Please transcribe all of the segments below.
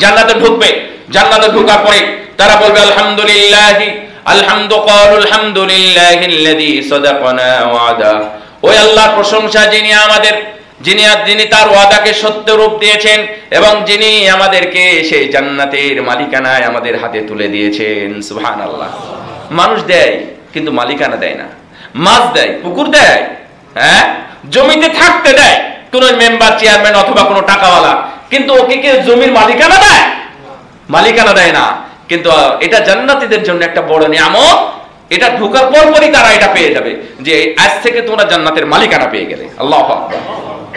জান্নাতে ঢুকবে, জান্নাতে ঢোকার পরে তারা বলবে আলহামদুলিল্লাহি আলহামদুলিল্লাহিল্লাযী সাদাকানা ওয়াদা। ওই আল্লাহর প্রশংসা যিনি তার ওয়াদাকে সত্য রূপ দিয়েছেন এবং যিনি আমাদেরকে সেই জান্নাতের মালিকানায় আমাদের হাতে তুলে দিয়েছেন। সুবহানাল্লাহ। মানুষ দেয় কিন্তু মালিকানা দেয় না। মাছ দেয়, পুকুর দেয়, হ্যাঁ, জমিতে থাকতে দেয় কোন মেম্বার, চেয়ারম্যান অথবা কোনো টাকাওয়ালা, কিন্তু ওকে কি জমির মালিকানা দেয়? মালিকানা দেয় না। কিন্তু এটা জান্নাতীদের জন্য একটা বড় নিয়ামত। এটা ঢোকার পরপরই তারা এটা পেয়ে যাবে যে আজ থেকে তোমরা জান্নাতের মালিকানা পেয়ে গেলে। আল্লাহু আকবার।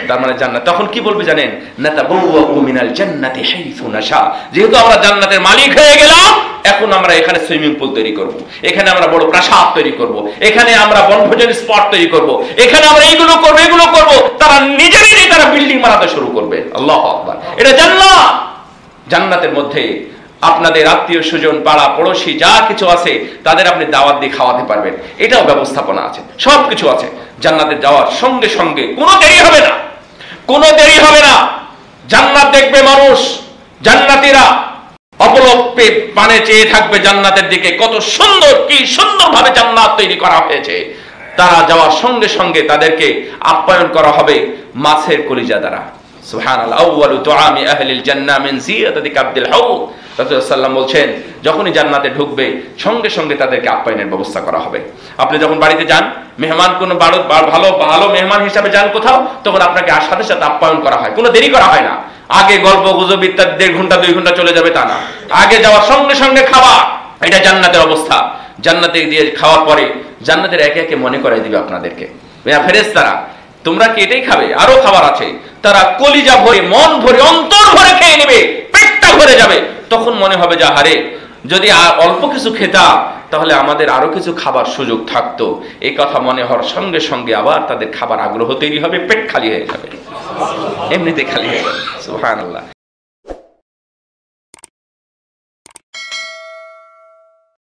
তার মানে জান্নাত তখন কি বলবে জানেন? নাতাবাওয়াউ মিনাল জান্নাতি হাইসু নাশা। যেহেতু আমরা জান্নাতের মালিক হয়ে গেলাম, এখন আমরা এখানে সুইমিং পুল তৈরি করব, এখানে আমরা বড় প্রাসাদ তৈরি করব, এখানে আমরা বনভোজন স্পট তৈরি করব, এখানে আমরা এগুলো করব। তারা নিজেরাই তারা বিল্ডিং বানাতে শুরু করবে। আল্লাহু আকবার। এটা জান্নাত। জান্নাতের মধ্যে আপনাদের আত্মীয় স্বজন, পাড়া পড়োশি যা কিছু আছে তাদের আপনি দাওয়াত দিয়ে খাওয়াতে পারবেন। এটাও ব্যবস্থাপনা আছে, সবকিছু আছে। জান্নাতে যাওয়ার সঙ্গে সঙ্গে কোনো দেরি হবে না, কোনো দেরি হবে না। জান্নাত দেখবে মানুষ, জান্নাতীরা অপলকে পানে চেয়ে থাকবে জান্নাতের দিকে। কত সুন্দর, কি সুন্দরভাবে জান্নাত তৈরি করা হয়েছে। তারা যাওয়ার সঙ্গে সঙ্গে তাদেরকে আপ্যায়ন করা হবে মাছের কলিজা দ্বারা। সুবহানাল্লাহ। আউয়ালু তুআমি আহলিল জান্নাহ মিন জিয়াদাতি কাবদিল হাউদ। রাসূলুল্লাহ সাল্লাল্লাহু আলাইহি ওয়াসাল্লাম বলছেন, যখনই জান্নাতে ঢুকবে সঙ্গে সঙ্গে তাদেরকে আপ্যায়নের ব্যবস্থা করা হবে। আপনি যখন বাড়িতে যান, মেহমান কোনো ভালো মেহমান হিসাবে যান কোথাও, তখন আপনাকে সাথে সাথে আপ্যায়ন করা হয়, কোনো দেরি করা হয় না। আগে গল্প গুজব ইত্যাদি 1.5 ঘন্টা 2 ঘন্টা চলে যাবে তা না, আগে যাওয়ার সঙ্গে সঙ্গে খাওয়া। এটা জান্নাতের অবস্থা। জান্নাতে দিয়ে খাওয়ার পরে জান্নাতের একে একে মনে করাই দিবে আপনাদেরকে, ফেরেশতারা তোমরা কি এটাই খাবে? আরো খাবার আছে। তারা কলিজা ভরে, মন ভরে, অন্তর ভরে খেয়ে নেবে, পেটটা ভরে যাবে। তখন মনে হবে যে হারে, যদি অল্প কিছু খেতাম তাহলে আমাদের আরো কিছু খাবার সুযোগ থাকতো। এই কথা মনে হওয়ার সঙ্গে সঙ্গে আবার তাদের খাবার আগ্রহ তৈরি হবে, পেট খালি হয়ে যাবে, এমনিতে খালি হয়ে যাবে। সুবহানাল্লাহ।